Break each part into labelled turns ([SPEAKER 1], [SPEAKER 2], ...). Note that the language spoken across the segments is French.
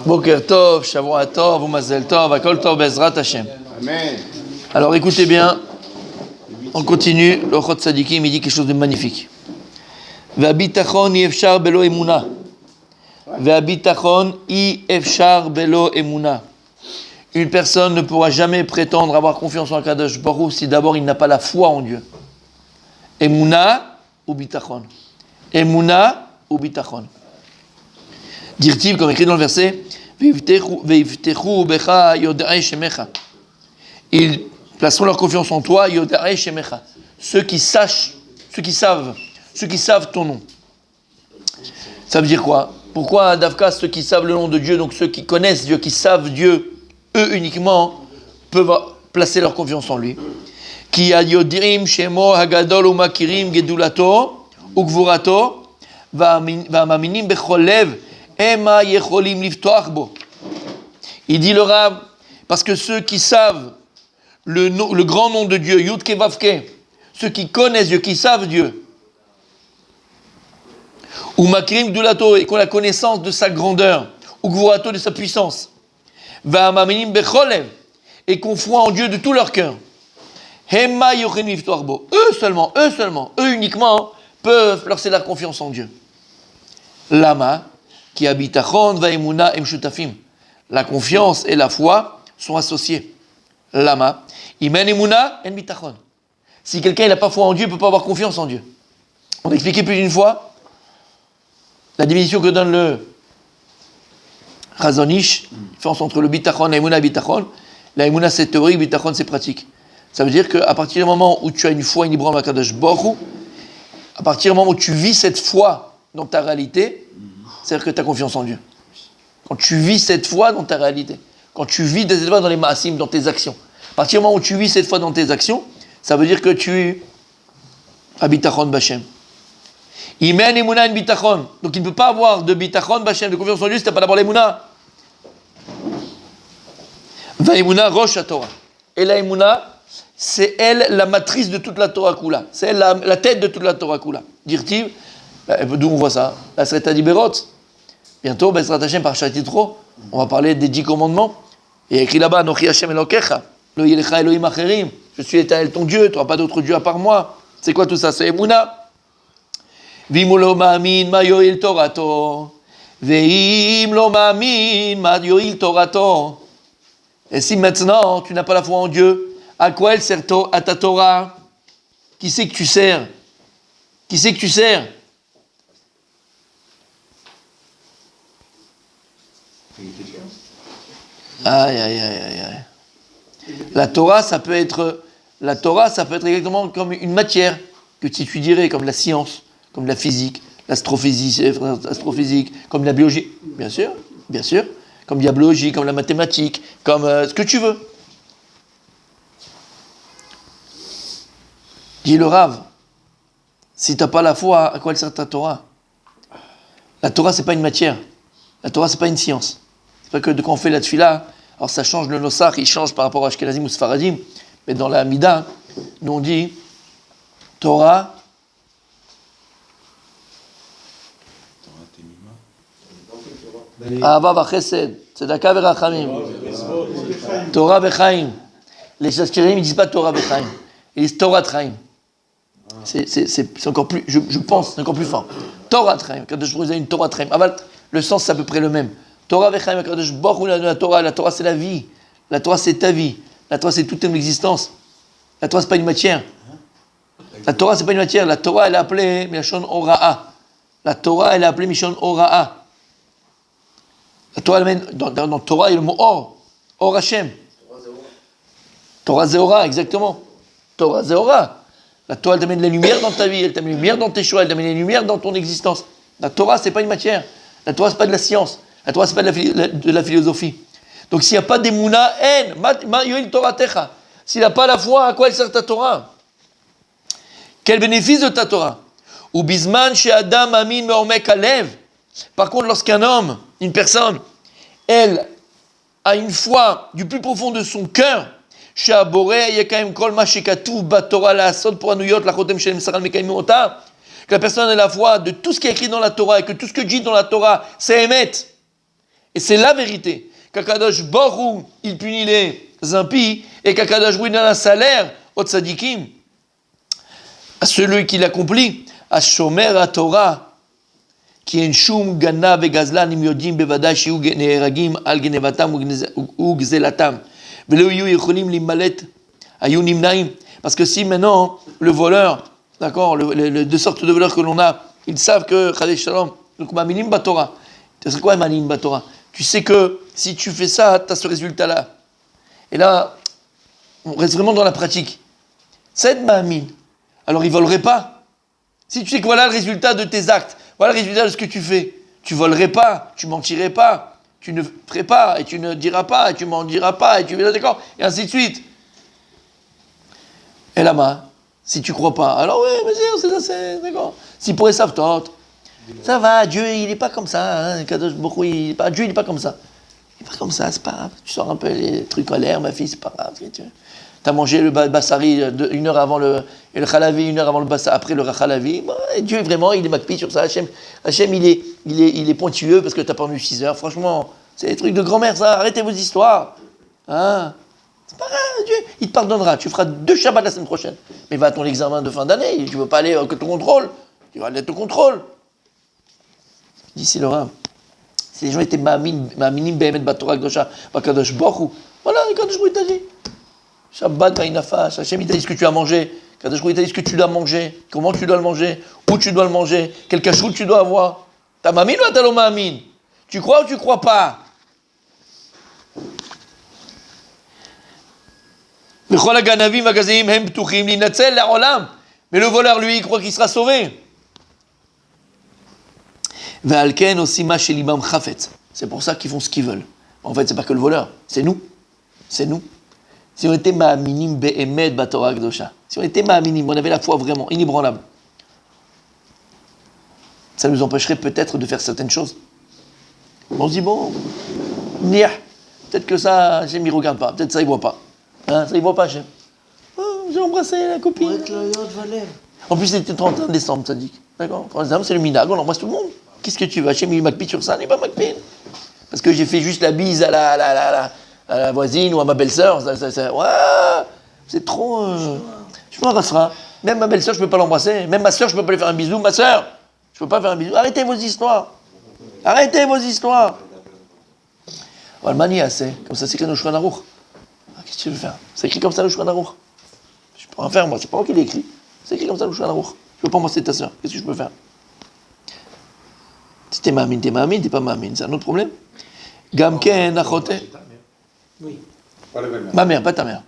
[SPEAKER 1] Boker Tov, Shavua Tov, Umazel Tov, Akol Tov, Bezrat Hashem.
[SPEAKER 2] Amen.
[SPEAKER 1] Alors écoutez bien, on continue, le Chot Tzadikim, il dit quelque chose de magnifique. Ve'abitachon i efshar belo emuna. Ve'abitachon i efshar belo emuna. Une personne ne pourra jamais prétendre avoir confiance en Kadosh Baruch Hu si d'abord il n'a pas la foi en Dieu. Emuna ou bitachon. Emuna ou bitachon. Dire-t-il, comme écrit dans le verset, Ve'ivtechu becha yoda'e shemecha. Ils placeront leur confiance en toi, yoda'e shemecha. Ceux qui savent ton nom. Ça veut dire quoi? Pourquoi Davka, ceux qui savent le nom de Dieu, donc ceux qui connaissent Dieu, qui savent Dieu, eux uniquement peuvent placer leur confiance en lui. Ki yodim shemo hagadol umakirim gedulato ugvurato va'maminim bechol lev ema yecholim liftoach bo. Il dit le Rav, parce que ceux qui savent le grand nom de Dieu, Yud Ke Vav Ke, ceux qui connaissent Dieu, qui savent Dieu, ou Makrim Dulato, et qui ont la connaissance de sa grandeur, ou Gvurato de sa puissance, Va'amaminim Becholev, et qu'on foi en Dieu de tout leur cœur. Hema Yochen Viftoarbo, eux uniquement peuvent placer la confiance en Dieu. Lama, qui habitachon va'emuna emshutafim. La confiance et la foi sont associées. Lama, imen emuna en bitachon. Si quelqu'un n'a pas foi en Dieu, il ne peut pas avoir confiance en Dieu. On a expliqué plus d'une fois la définition que donne le Chazon Ish, la différence entre le bitachon et l'emuna et bitachon. La emuna c'est théorique, bitachon c'est pratique. Ça veut dire qu'à partir du moment où tu as une foi inébranlable à Kadosh Baruch Hu, à partir du moment où tu vis cette foi dans ta réalité, c'est-à-dire que tu as confiance en Dieu. Quand tu vis cette foi dans ta réalité, quand tu vis cette foi dans les maasim, dans tes actions, à partir du moment où tu vis cette foi dans tes actions, ça veut dire que tu as bitachon b'Hashem. Imen emuna en bitachon. Donc il ne peut pas avoir de bitachon b'Hashem, de confiance en Dieu, si tu n'as pas d'abord l'emuna. Va'emuna rosh ha-Torah. Et la emuna, c'est elle la matrice de toute la Torah Kula. C'est elle la tête de toute la Torah Kula. Dire-t-il, d'où on voit ça? La Sreta Diberot. Bientôt, Bezrat Hashem par Yitro, on va parler des 10 commandements. Et il y a écrit là-bas, Nochi Hashem Elokecha, Lo Yelecha Elohim Acherim. Je suis l'Éternel ton Dieu, tu n'auras pas d'autre Dieu à part moi. C'est quoi tout ça? C'est Emouna. Vim lo ma'amin ma yoil Torato. Veim lo ma'amin ma yoil Torato. Et si maintenant tu n'as pas la foi en Dieu, à quoi elle sert à ta Torah? Qui c'est que tu sers? Qui c'est que tu sers? Aïe. La Torah, ça peut être exactement comme une matière que tu étudierais, comme la science, comme la physique, l'astrophysique, comme la biologie, bien sûr, comme la biologie, comme la mathématique, comme ce que tu veux. Dit le Rav, si tu n'as pas la foi, à quoi elle sert ta Torah? La Torah, c'est pas une matière. La Torah, c'est pas une science. C'est pas que de quand on fait la tfila, alors ça change le nosach, il change par rapport à Ashkenazim ou Sfaradim, mais dans la Mida, nous on dit Torah, Ahava v'chesed, tzedaka v'rachamim, Torah v'chaim. Les Ashkenazim ils disent pas Torah v'chaim, ils disent Torah v'chaim. C'est encore plus, je pense, c'est encore plus fort. Torah v'chaim, quand je vous ai une Torah v'chaim, le sens c'est à peu près le même. Torah v'chaim, Kadosh Baruch Hu, la Torah c'est la vie, la Torah c'est ta vie, la Torah c'est toute ton existence. La Torah c'est pas une matière. La Torah c'est pas une matière, la Torah elle est appelée Mishon Ora'a. La Torah elle est appelée Mishon Ora'a. La Torah elle mène, dans Torah il y a le mot Or, Or Hashem. Torah Zéora, exactement. Torah Zéora. La Torah elle t'amène la lumière dans ta vie, elle t'amène la lumière dans tes choix, elle t'amène la lumière dans ton existence. La Torah c'est pas une matière. La Torah c'est pas de la science. La Torah, c'est pas de la philosophie. Donc, s'il n'y a pas d'Emouna, ma yoil Torah techa. S'il n'a pas la foi, à quoi elle sert ta Torah? Quel bénéfice de ta Torah? Ou bisman chez Adam amin me'omek alev. Par contre, lorsqu'un homme, une personne, elle a une foi du plus profond de son cœur, chez Aboré, yakaim kol ma shekatuv ba Torah la asod pour anuyot la chotem shelem saral mekaim ota. Que la personne ait la foi de tout ce qui est écrit dans la Torah et que tout ce que dit dans la Torah, c'est émet. Et c'est la vérité. Qu'Akadosh Baruch Hu, il punit les impies, et qu'Akadosh Baruch Hu donne un salaire aux tzadikim, à celui qui l'accomplit, à Shomer à Torah, qui est shum gana vegazlan im yodim bevadai shiu neheragim al genevatam ou gzelatam. Velo yu yecholim limalet ayu nimnaim. Parce que si maintenant le voleur, d'accord, les deux sortes de voleurs que l'on a, ils savent que Chadesh Shalom, donc ma'aminim batorah. C'est quoi ma'aminim batorah? Tu sais que si tu fais ça, tu as ce résultat-là. Et là, on reste vraiment dans la pratique. C'est ma'amin. Alors ils voleraient pas. Si tu sais que voilà le résultat de tes actes, voilà le résultat de ce que tu fais, tu volerais pas, tu mentirais pas, tu ne ferais pas, et tu ne diras pas, et tu m'en diras pas, et tu es d'accord, et ainsi de suite. Et là-bas, si tu crois pas, alors oui, vas-y, c'est d'accord. Si pour savent toi, ça va, Dieu, il n'est pas comme ça, hein, Kadosh Baruch Hu, Dieu, il n'est pas comme ça. Il n'est pas comme ça, c'est pas grave. Tu sors un peu les trucs en l'air, ma fille, c'est pas grave. Tu as mangé le bassari une heure avant et le chalavi, une heure avant le bassari, après le chalavi. Bon, Dieu, vraiment, il est makpi sur ça. Hachem, il est pointilleux parce que tu n'as pas venu 6 heures. Franchement, c'est des trucs de grand-mère, ça. Arrêtez vos histoires. Hein? C'est pas grave, Dieu, il te pardonnera. Tu feras 2 Shabbats la semaine prochaine. Mais va à ton examen de fin d'année. Tu ne veux pas aller que ton contrôle. Tu vas aller à ton contrôle. D'ici le Rav. Si les gens étaient ma'aminim be'emet batorah kdosha bakadosh Baruch Hu, voilà, Kadosh Baruch Hu t'a dit. Shabbat ba'inafash, Hachem il t'a dit ce que tu as mangé, Kadosh Baruch Hu t'a dit ce que tu dois manger, comment tu dois le manger, où tu dois le manger, quel cachout tu dois avoir. T'as ma'amin ou t'as lo ma'amin? Tu crois ou tu crois pas? V'chol haganavim v'hagazim hem ptuchim linatzel la'olam. Mais le voleur, lui, il croit qu'il sera sauvé. C'est pour ça qu'ils font ce qu'ils veulent. En fait, c'est pas que le voleur, c'est nous. C'est nous. Si on était ma'aminim be'emet batorah kdosha, si on était ma'aminim, on avait la foi vraiment inébranlable, ça nous empêcherait peut-être de faire certaines choses. On se dit, bon, peut-être que ça, Hachem, il regarde pas, peut-être ça, il voit pas. Hein, ça, il voit pas, Hachem. Oh, j'ai embrassé la copine. En plus, c'était 31 décembre, ça dit. D'accord? 31 décembre, c'est le minag, on embrasse tout le monde. Qu'est-ce que tu veux? Hachem, il m'acpite sur ça, il n'est pas m'acpite. Parce que j'ai fait juste la bise à la voisine ou à ma belle-sœur. Ouais, c'est trop. Je m'en rassera. Même ma belle-sœur, je ne peux pas l'embrasser. Même ma sœur, je ne peux pas lui faire un bisou. Ma sœur, je ne peux pas faire un bisou. Arrêtez vos histoires. Arrêtez vos histoires. Almania, c'est comme ça, c'est écrit dans le Shulchan Aruch. Qu'est-ce que tu veux faire? C'est écrit comme ça le Shulchan Aruch. Je peux rien faire, moi. C'est pas moi qui l'ai écrit. C'est écrit comme ça le Shulchan Aruch. Je ne peux pas embrasser ta sœur. Qu'est-ce que je peux faire? Si t'es ma'amin, t'es pas ma'amin. C'est un autre problème. Gamken, achote.
[SPEAKER 2] Oui. Pas la belle-mère.
[SPEAKER 1] Ma mère, pas ta mère.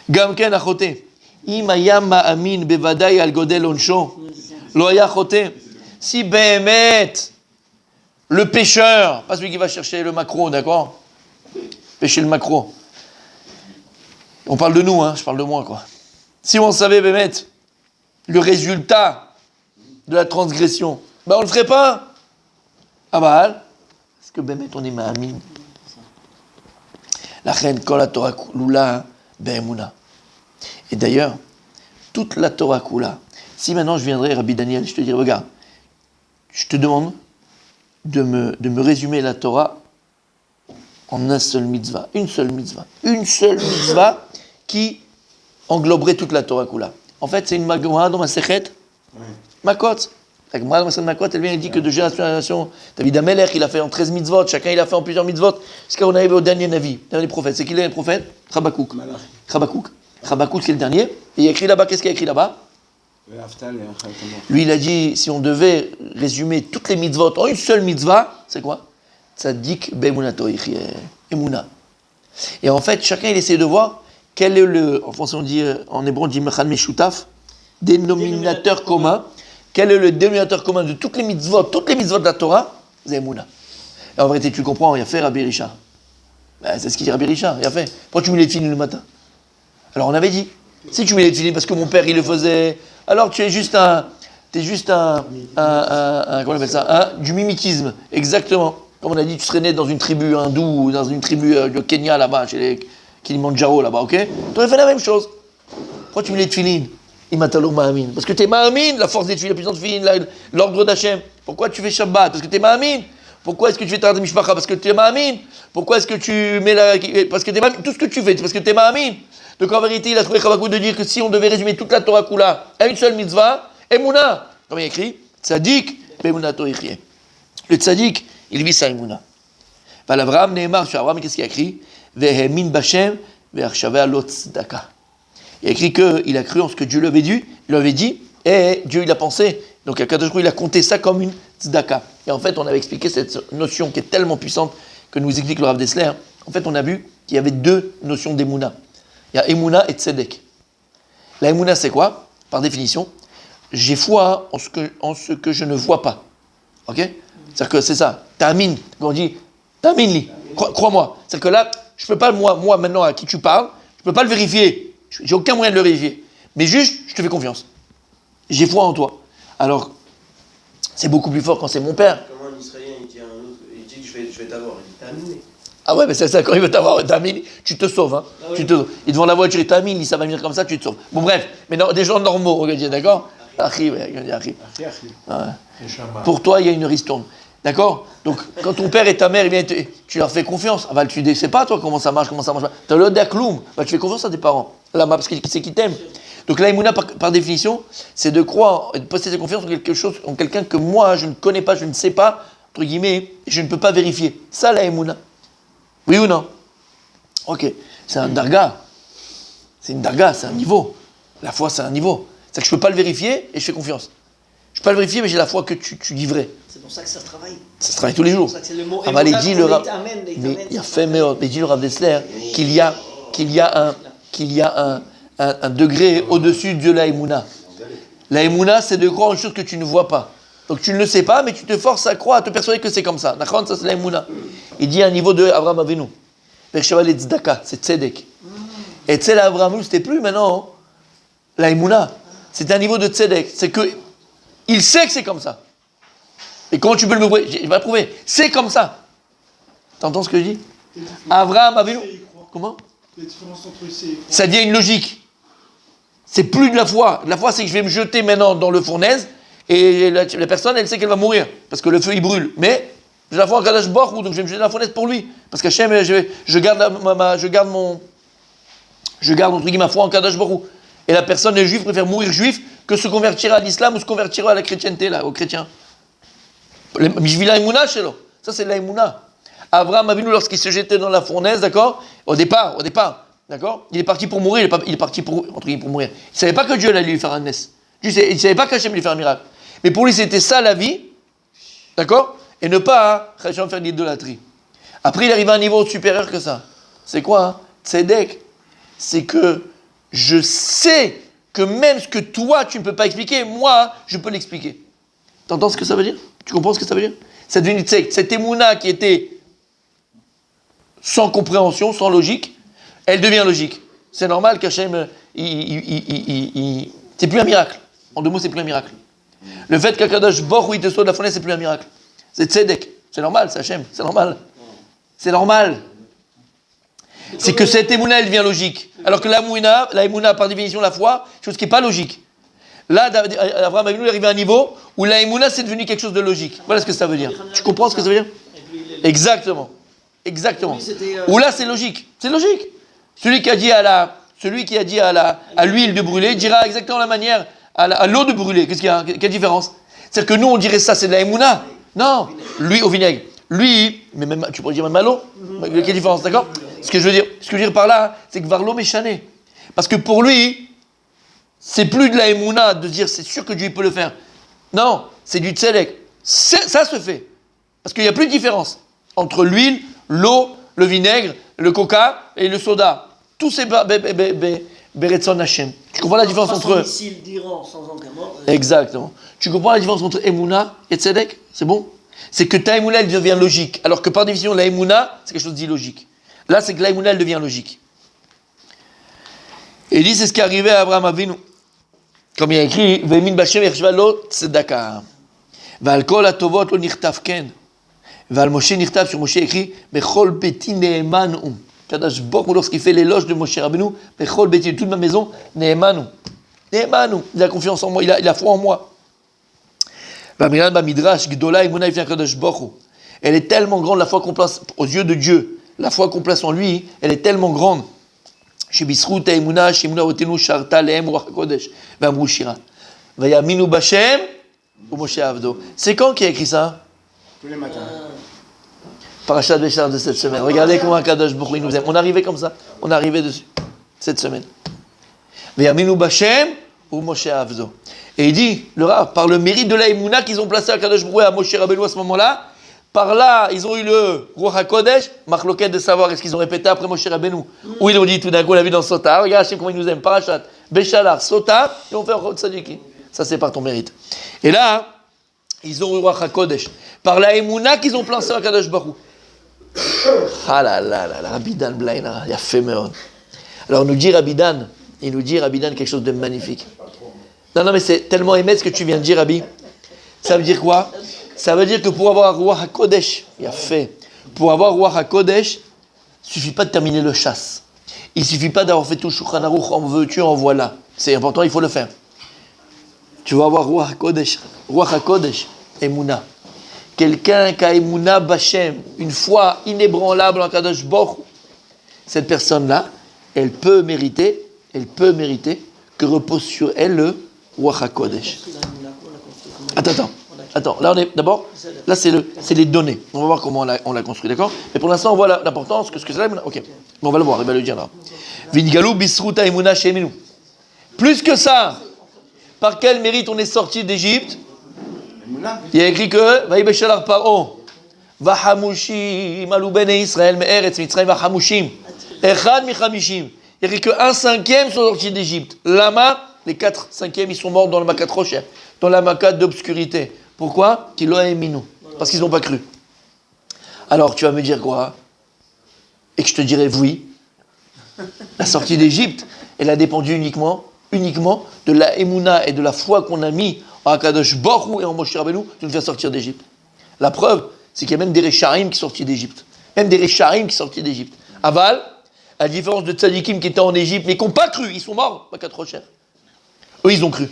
[SPEAKER 1] Gamken, achote. Im hayam ma'amin bevadai al godel onsho. Lo haya achote. Si behemet, le pêcheur, pas celui qui va chercher le maquereau, d'accord? Pêcher le maquereau. On parle de nous, hein, je parle de moi, quoi. Si on savait, behemet, le résultat de la transgression, ben on le ferait pas. Ah bah, parce que Bémet, on est ma'amin. La reine, quand la Torah Kula, Be'emuna. Et d'ailleurs, toute la Torah Kula, si maintenant je viendrais, Rabbi Daniel, je te dirais, regarde, je te demande de me résumer la Torah en un seul mitzvah, une seule mitzvah qui engloberait toute la Torah Kula. En fait, c'est une Magma dans ma Sechet, Makot. La Gemara dans Makot, elle vient et dit que de génération en génération, David Amelech, il a fait en 13 mitzvot, chacun il a fait en plusieurs mitzvot, jusqu'à on arrive au dernier Navi, dernier prophète. C'est qui le dernier prophète? Chabakouk. Chabakouk, c'est le dernier. Et il a écrit là-bas, qu'est-ce qu'il a écrit là-bas? Lui, il a dit, si on devait résumer toutes les mitzvot en une seule mitzvah, c'est quoi? Tzadik be'emunato yichye. Emuna. Et en fait, chacun il essaie de voir quel est le, en français on dit, en hébreu on dit mechad meshutaf, dénominateur commun. Quel est le dénominateur commun de toutes les mitzvot de la Torah? C'est Emouna. Et en vérité, tu comprends, il y a fait Rabbi Richard. Ben, c'est ce qu'il dit Rabbi Richard, il a fait. Pourquoi tu mets les filines le matin? Alors on avait dit, si tu mets les filines parce que mon père il le faisait, alors tu es juste un comment on appelle ça? Du mimétisme, exactement. Comme on a dit, tu serais né dans une tribu hindoue ou dans une tribu de Kenya là-bas, chez les Kilimanjaro là-bas, ok? Tu aurais fait la même chose. Pourquoi tu mets les filines? Imatalo ma'amin. Parce que t'es ma'amin, la force des tuiles, la puissance fine, l'ordre d'Hachem. Pourquoi tu fais Shabbat? Parce que tu es Ma'amin. Pourquoi est-ce que tu fais Tarat Mishpacha? Parce que tu es Ma'amin. Pourquoi est-ce que tu mets parce que tu es Ma'amin. Tout ce que tu fais, c'est parce que tu es Ma'amin. Donc en vérité, il a trouvé Chavakut de dire que si on devait résumer toute la Torah Kula à une seule mitzvah, Emouna, comme il y a écrit, Tzadik, Be'emuna Toichie. Le Tzadik, il vit sa Emouna. Abraham, Nehemar, sur Abraham, qu'est-ce qu'il a écrit? Vehemin Bashem, ve'achshaveh lo tzedaka. Il a écrit qu'il a cru en ce que Dieu lui avait dit, et Dieu il a pensé. Donc Akadosh Baruch Hu, il a compté ça comme une tzedaka. Et en fait, on avait expliqué cette notion qui est tellement puissante que nous explique le Rav Dessler. En fait, on a vu qu'il y avait deux notions d'Emouna. Il y a Emouna et Tzedek. La Emouna, c'est quoi? Par définition, j'ai foi en ce que je ne vois pas. Ok? C'est-à-dire que c'est ça. Ta'amin. Quand on dit Ta'amin li. Crois-moi. C'est-à-dire que là, je ne peux pas, moi, maintenant, à qui tu parles, je ne peux pas le vérifier. J'ai aucun moyen de le vérifier. Mais juste, je te fais confiance. J'ai foi en toi. Alors, c'est beaucoup plus fort quand c'est mon père.
[SPEAKER 3] Comment un Israélien, il dit à un autre, il dit que je vais t'avoir, il dit t'as amené.
[SPEAKER 1] Ah ouais, mais c'est ça, quand il veut t'avoir, Tamil, tu te sauves. Hein. Ah oui. Tu te sauves. Il est devant la voiture, il Tamil, ça va venir comme ça, tu te sauves. Bon, bref, mais non, des gens normaux, regarde, d'accord? Archi, ouais, Archi. Ouais. Pour toi, il y a une ristourne. D'accord? Donc, quand ton père et ta mère, tu leur fais confiance. Ah, bah, tu ne sais pas, toi, comment ça marche pas. Tu as l'autre d'Akloum. Bah, tu fais confiance à tes parents. Là, parce que c'est qui t'aime. Donc, la Emouna, par définition, c'est de croire et de posséder confiance en quelqu'un que moi, je ne connais pas, je ne sais pas, entre guillemets, et je ne peux pas vérifier. Ça, la Emouna. Oui ou non? Ok. C'est un darga. C'est une darga, c'est un niveau. La foi, c'est un niveau. C'est que je ne peux pas le vérifier et je fais confiance. Je ne peux pas le vérifier, mais j'ai la foi que tu dis vrai.
[SPEAKER 4] C'est pour ça que ça se travaille.
[SPEAKER 1] Ça se travaille tous les jours.
[SPEAKER 4] C'est le mot
[SPEAKER 1] mais il a fait, mais dit le Rav Dessler qu'il y a un degré au-dessus de la Emouna. La Emouna, c'est de croire en une chose que tu ne vois pas. Donc tu ne le sais pas, mais tu te forces à croire, à te persuader que c'est comme ça. D'accord? Ça, c'est la Emouna. Il dit à un niveau de Abraham Avinu. Percheval et Tzedaka, c'est Tzedek. Et Tzedek Abraham Avinu, c'était plus maintenant la Emouna. C'est un niveau de Tzedek. C'est que il sait que c'est comme ça. Et comment tu peux le prouver? Je vais le prouver. C'est comme ça. T'entends ce que je dis? Abraham Avinu. Comment?
[SPEAKER 2] La différence entre ces...
[SPEAKER 1] Ça dit une logique. C'est plus de la foi. La foi, c'est que je vais me jeter maintenant dans le fournaise et la personne, elle sait qu'elle va mourir parce que le feu, il brûle. Mais j'ai la foi en Kadash Baruch Hu, donc je vais me jeter dans la fournaise pour lui. Parce qu'Hachem, je garde entre guillemets ma foi en Kadash Baruch Hu. Et la personne, les juifs, préfère mourir juif que se convertir à l'islam ou se convertir à la chrétienté, là, aux chrétiens. Mishvila Emouna, chez l'eau. Ça, c'est la Emouna. Abraham Avinu, lorsqu'il se jetait dans la fournaise, d'accord, au départ, d'accord, il est parti pour mourir, il est parti pour mourir. Il ne savait pas que Dieu allait lui faire un ness. Il ne savait pas qu'Hachem allait lui faire un miracle. Mais pour lui, c'était ça la vie, d'accord, et ne pas faire de l'idolâtrie. Après, il arrive à un niveau supérieur que ça. C'est quoi, hein? Tzedek, c'est que je sais que même ce que toi, tu ne peux pas expliquer, moi, je peux l'expliquer. T'entends ce que ça veut dire? Tu comprends ce que ça veut dire? C'est devenu cette émouna qui était sans compréhension, sans logique, elle devient logique. C'est normal qu'Hachem, c'est plus un miracle. En deux mots, c'est plus un miracle. Le fait qu'Akadosh Baruch Hu il te sauve de la fournaise, c'est plus un miracle. C'est tzedek. C'est normal, c'est Hachem. C'est normal. C'est normal. C'est que cette émouna, elle devient logique. Alors que la émouna, par définition, la foi, chose qui n'est pas logique. Là, Abraham Avinu est arrivé à un niveau où la émouna, c'est devenu quelque chose de logique. Voilà ce que ça veut dire. Tu comprends ce que ça veut dire? Exactement. Exactement. Où là, c'est logique. C'est logique. Celui qui a dit à l'huile de brûler dira exactement la manière à l'eau de brûler. Qu'est-ce qu'il y a? Quelle différence? C'est-à-dire que nous, on dirait ça, c'est de la émouna. Non. Lui, au vinaigre. Lui, mais même, tu pourrais dire même à l'eau. Quelle différence, d'accord? Ce que je veux dire par là, c'est que Varlo méchané. Parce que pour lui, c'est plus de la émouna de dire c'est sûr que Dieu peut le faire. Non, c'est du tzedek. Ça se fait. Parce qu'il n'y a plus de différence entre l'huile, l'eau, le vinaigre, le coca et le soda. Tous ces Beretson Hashem. Tu comprends la différence entre eux? Exactement. Tu comprends la différence entre Emouna et Tzedek? C'est bon? C'est que ta Emouna, elle devient logique. Alors que par définition, la Emouna, c'est quelque chose d'illogique. Là, c'est que la Emouna, elle devient logique. Et il dit, c'est ce qui est arrivé à Abraham Avinu. Comme il y a écrit, Vemin Bashem Yershva Lo Tzedaka. Val Kol Atovot Lo Nirtav Ken. Val Moshe Nirtav, sur Moshe écrit, Bechol Beti Neemanu. Kadash Baruch Hu, lorsqu'il fait l'éloge de Moshe Rabbeinu, Bechol Beti, toute ma maison, Neemanu. Neemanu, il a confiance en moi, il a foi en moi. Bamiran Bamidrash, Gdola Emuna Ifnei HaKadosh Baruch Hu. Elle est tellement grande, la foi qu'on place aux yeux de Dieu, la foi qu'on place en lui, elle est tellement grande. Shebisrut Emuna, Shemuna Otenu Sharta Lehem Ruach HaKodesh, V'amru Shira. Vayaminu Bashem, ou Moshe Avdo. C'est quand qui a écrit ça?
[SPEAKER 2] Tous les matins.
[SPEAKER 1] Parashat Béchar de cette semaine. Regardez comment HaKadosh Baruch Hu nous aime. On est arrivé comme ça. On est arrivé dessus. Cette semaine. Vayaminu Bashem, ou Moshe Avdo. Et il dit, le Rav, par le mérite de la Emouna qu'ils ont placé à Kadosh Baruch Hu à Moshe Rabbeinu à ce moment-là, par là, ils ont eu le Ruach HaKodesh, Marloquet de savoir est-ce qu'ils ont répété après Moshe Rabbeinu, ou ils ont dit tout d'un coup, on l'a vu dans Sota, regarde Hachem comment il nous aime, Parashat, Béchalar, Sota, et on fait un Tzadiki. Ça c'est par ton mérite. Et là, ils ont eu Ruach HaKodesh, par la Emouna qu'ils ont placé à Kadosh Baruch Hu. Ah là là là là, Rabbi Dan Blaina, il a fait meurtre. Alors il nous dit Rabbi Dan quelque chose de magnifique. Non, mais c'est tellement aimé ce que tu viens de dire, Rabbi. Ça veut dire quoi? Ça veut dire que pour avoir Ruach HaKodesh, il a fait. Pour avoir Ruach HaKodesh, il ne suffit pas de terminer le chasse. Il ne suffit pas d'avoir fait tout Shulchan Aruch, en veux-tu, en voilà. C'est important, il faut le faire. Tu vas avoir Ruach HaKodesh, Emouna. Quelqu'un qui a Emouna Bashem, une foi inébranlable en Kadosh Baruch Hu, cette personne-là, elle peut mériter que repose sur elle le Ruach HaKodesh. Attends. Là, c'est les données. On va voir comment on l'a construit, d'accord? Mais pour l'instant, on voit l'importance, que ce que c'est là. Ok, on va le voir, il va le dire là. Vingalou bisruta emuna sheminu. Plus que ça, par quel mérite on est sorti d'Égypte? Il y a écrit que Vaï Beshalar Paro, Vahamushim, Alou Bene Israël, Me'eretz, Mitzrayim, Vahamushim, Echad Michamishim. Il y a écrit que 1/5 sont sortis d'Égypte. Lama, les 4/5 ils sont morts dans le Makat Rocher, dans la Makat d'obscurité. Pourquoi? Kilo Eminu. Parce qu'ils n'ont pas cru. Alors tu vas me dire quoi? Et que je te dirai oui. La sortie d'Égypte, elle a dépendu uniquement de la Emouna et de la foi qu'on a mis en Akadosh Baruch Hu et en Moshe Rabbeinu de nous faire sortir d'Égypte. La preuve, c'est qu'il y a même des Réchaim qui sont sortis d'Égypte. Aval, à la différence de Tzadikim qui étaient en Égypte mais qui n'ont pas cru, ils sont morts, Makat Rocher. Eux, ils ont cru.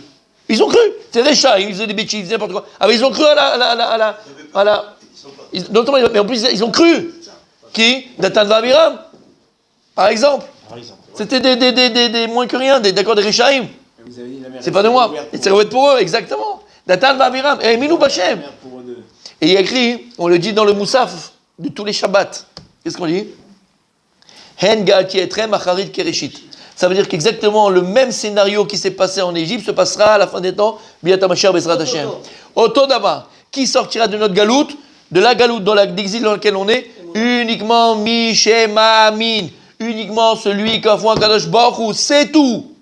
[SPEAKER 1] C'est Réchaim, ils faisaient des bêtises, ils faisaient n'importe quoi. Ah, mais ils ont cru mais en plus, ils ont cru. Qui? Datan Vaviram, par exemple. C'était des moins que rien, des Réchaim. C'est pas de moi. C'est pour eux, exactement. Datan Vaviram. Et Minou Bachem. Et il y a écrit, on le dit dans le Moussaf de tous les Shabbats. Qu'est-ce qu'on dit? Hen Ga'ati Etrem Acharit Kereshit. Ça veut dire qu'exactement le même scénario qui s'est passé en Égypte se passera à la fin des temps, Biat HaMashiach Bezrat Hashem. Otodava, qui sortira de notre galoute, de la galoute dans l'exil dans lequel on est, uniquement Mishema Amin, uniquement celui qui a foi en Kadosh Baruch Hu, c'est tout.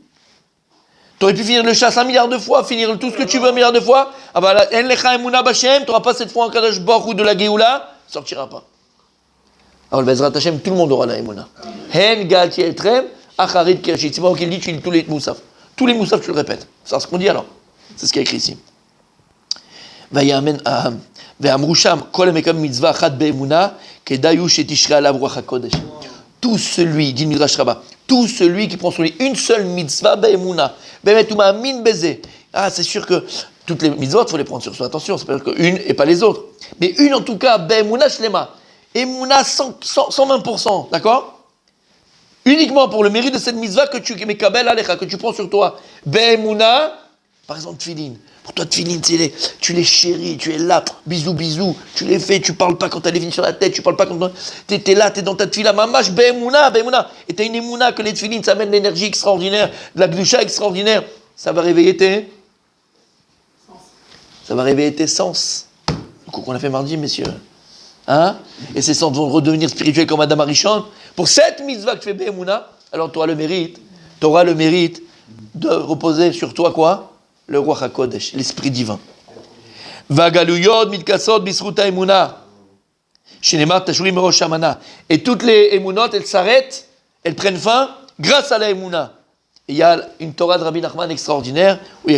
[SPEAKER 1] Tu aurais pu finir le chasse 1 milliard de fois, finir tout ce que tu veux 1 milliard de fois, ah bah là, En Lecha Emuna Bashem, tu n'auras pas cette foi en Kadosh Baruch Hu de la Géoula, sortira pas. Alors Bezrat Hashem, tout le monde aura la Emuna. Hen Ga'ati Etrem Acharit Kereshit. C'est pas moi qui le dis, tu lis tous les moussafs. Tous les moussafs, tu le répètes. C'est ce qu'on dit alors. C'est ce qui est écrit ici. Vayamen Aham. Ve'amrusham kol mekam mitzvah achat be'emuna kedayu shetishra alav ruach hakodesh. Tout celui, dit Midrash Rabbah, tout celui qui prend sur lui une seule mitzvah be'emuna, be'emet ou ma'amin beze. Ah, c'est sûr que toutes les mitzvot, il faut les prendre sur soi. Attention, c'est pas dire qu'une et pas les autres. Mais une en tout cas, be'emuna shlema. Emuna 120%, d'accord? Uniquement pour le mérite de cette mitzvah que tu prends sur toi. Be'emuna, par exemple, tfilin. Pour toi, tfilin, tu les chéris, tu es là, bisous, tu les fais, tu parles pas quand t'as les vignes sur la tête, tu parles pas quand t'es là, t'es dans ta tfila, mamash, be'emuna. Et t'as une emuna que les tfilin, ça amène l'énergie extraordinaire, de la gdusha extraordinaire. Ça va réveiller tes sens. Le coup qu'on a fait mardi, messieurs. Hein? Et ces sens vont redevenir spirituels comme Adam Arishon. Pour cette mitzvah que tu fais Be'emuna, alors tu auras le mérite de reposer sur toi quoi? Le Ruach HaKodesh, l'Esprit divin. Vagaluyod mitkasod bisruta emuna. Shenemar tashuri merosh shamana. Et toutes les emunot, elles s'arrêtent, elles prennent fin grâce à la emuna. Et il y a une Torah de Rabbi Nachman extraordinaire où il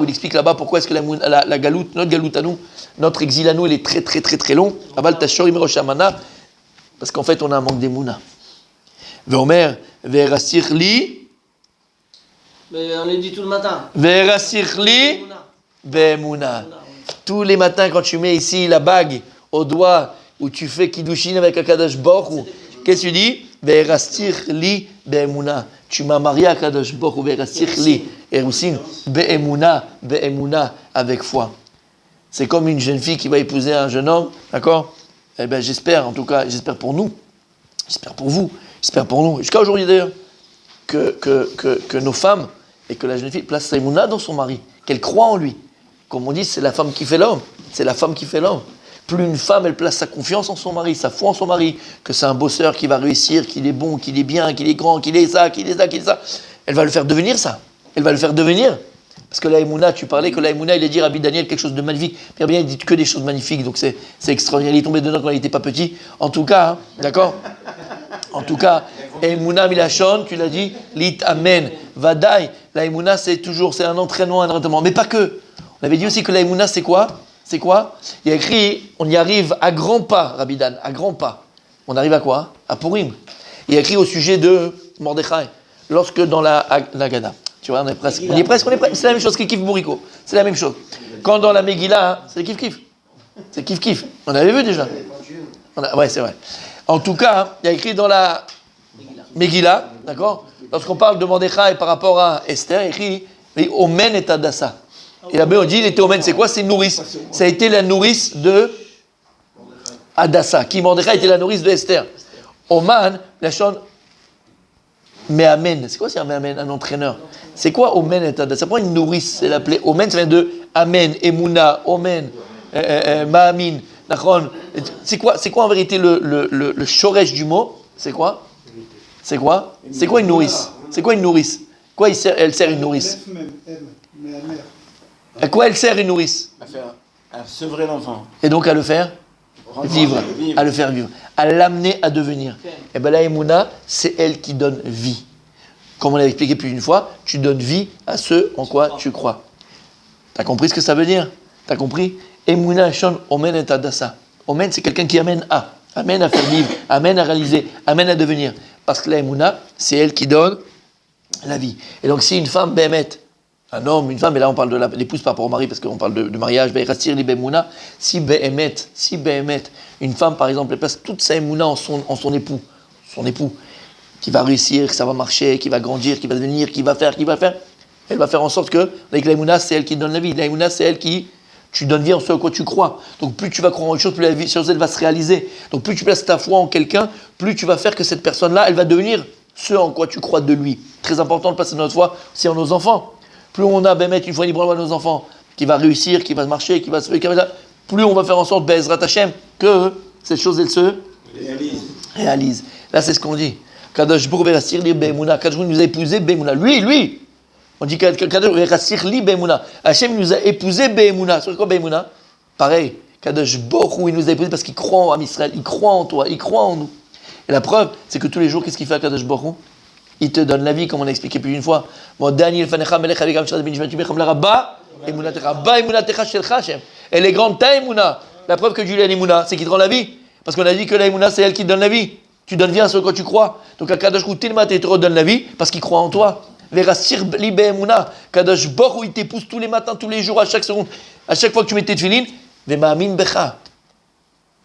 [SPEAKER 1] explique là-bas pourquoi est-ce que la galoute, notre galoute à nous, notre exil à nous, il est très très très très long. Aval tashuri merosh shamana. Parce qu'en fait, on a un manque d'émouna. Ve'omer, ve'erasir li.
[SPEAKER 4] Mais on les dit tout le matin.
[SPEAKER 1] Ve'erasir li, be'emouna. tous les matins quand tu mets ici la bague au doigt, où tu fais Kiddushin avec Akadosh Baruch Hu, qu'est-ce que tu dis? Ve'erastir li be'emuna. Tu m'as marié à Akadosh Baruch Hu, ve'erastir li. Erusin, be'emuna, avec foi. C'est comme une jeune fille qui va épouser un jeune homme, d'accord? Eh bien, j'espère, en tout cas, j'espère pour nous, j'espère pour vous, j'espère pour nous, jusqu'à aujourd'hui d'ailleurs, que nos femmes et que la jeune fille place sa émouna dans son mari, qu'elle croit en lui. Comme on dit, c'est la femme qui fait l'homme, c'est la femme qui fait l'homme. Plus une femme, elle place sa confiance en son mari, sa foi en son mari, que c'est un bosseur qui va réussir, qu'il est bon, qu'il est bien, qu'il est grand, qu'il est ça, elle va le faire devenir ça. Elle va le faire devenir. Parce que la Emouna, tu parlais que la Emouna, il a dit Rabbi Daniel quelque chose de magnifique. Pierre bien, il dit que des choses magnifiques, donc c'est extraordinaire. Il est tombé dedans quand il n'était pas petit. En tout cas, hein, d'accord? En tout cas, Emouna Milachon, tu l'as dit, lit amen, vadaï. La Emouna, c'est un entraînement, un entraînement. Mais pas que. On avait dit aussi que la Emouna, c'est quoi? C'est quoi? Il y a écrit, on y arrive à grands pas, Rabbi Dan, à grands pas. On arrive à quoi? À Purim. Il y a écrit au sujet de Mordechai, lorsque dans la Gada. Tu vois, on est presque. C'est la même chose que Kif Bourrico. C'est la même chose. Quand dans la Megillah, hein, c'est Kif. C'est Kif. On avait vu déjà. Ouais, c'est vrai. En tout cas, hein, il y a écrit dans la Megillah, d'accord? Lorsqu'on parle de Mordechai par rapport à Esther, il y a écrit Omen et Adassa. Et là-bas, on dit, il était Omen, c'est quoi? C'est une nourrice. Ça a été la nourrice de Adassa. Qui Mordechai était la nourrice de Esther. Oman, la chante Me'amen. C'est quoi c'est un Me'amen? Un entraîneur. C'est quoi Omen et Adassa? Ça prend une nourrice, c'est l'appelée Omen, ça vient de Amen, Emouna, Omen, Ma'amin, Nachon. C'est quoi en vérité le shoresh du mot? C'est quoi une nourrice? C'est quoi une nourrice? Quoi elle sert une nourrice? À quoi elle sert une nourrice?
[SPEAKER 4] À sevrer l'enfant.
[SPEAKER 1] Et donc à le faire vivre. À le faire vivre. À l'amener à devenir. Et bien la Emouna, c'est elle qui donne vie. Comme on l'a expliqué plus d'une fois, tu donnes vie à ce en quoi tu crois. T'as compris ce que ça veut dire? T'as compris? Emouna shon omen et adassa. Omen, c'est quelqu'un qui amène à. Amène à faire vivre, amène à réaliser, amène à devenir. Parce que la Emouna, c'est elle qui donne la vie. Et donc si une femme bémette, un homme, une femme, et là on parle de l'épouse par rapport au mari, parce qu'on parle de mariage, si bémet, une femme par exemple, elle place toute sa émouna en son époux, qui va réussir, que ça va marcher, qui va grandir, qui va devenir, qui va faire, elle va faire en sorte que, avec la émouna, c'est elle qui donne la vie, la émouna, c'est elle qui, tu donnes vie en ce à quoi tu crois. Donc plus tu vas croire en une chose, plus la vie sur elle va se réaliser. Donc plus tu places ta foi en quelqu'un, plus tu vas faire que cette personne-là, elle va devenir ce en quoi tu crois de lui. Très important de placer notre foi aussi en nos enfants. Plus on a mettre une foi libre à nos enfants, qui va réussir, qui va marcher, qui va se faire, plus on va faire en sorte, Bezrat Hashem, que cette chose, elle se réalise. Là, c'est ce qu'on dit. Kadosh Baruch Hu li be'emuna. Kadosh Baruch Hu nous a épousé be'emuna. Lui. On dit Kadosh Baruch Hu li be'emuna. Hashem nous a épousé be'emuna. C'est quoi be'emuna? Pareil. Kadosh Baruch Hu, il nous a épousé parce qu'il croit en Israël, il croit en toi, il croit en nous. Et la preuve, c'est que tous les jours, qu'est-ce qu'il fait à Kadosh Baruch Hu? Il te donne la vie, comme on a expliqué plus d'une fois. Elle est grande ta émouna. La preuve que Dieu a l'émouna, c'est qu'il te rend la vie. Parce qu'on a dit que la émouna, c'est elle qui te donne la vie. Tu donnes vie à ce que tu crois. Donc à Kadosh Baruch Hu, il te redonne la vie parce qu'il croit en toi. Verastir li be'emuna. Kadosh Baruch Hu, il t'épouse tous les matins, tous les jours, à chaque seconde. À chaque fois que tu mets tes tefilines, ve'ma'amin becha.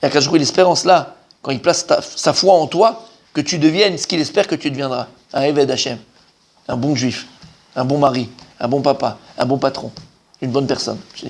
[SPEAKER 1] Et à Kadosh Baruch Hu, l'espérance là, quand il place sa foi en toi, que tu deviennes ce qu'il espère que tu deviendras. Un Eved Hashem, un bon juif, un bon mari, un bon papa, un bon patron, une bonne personne. Je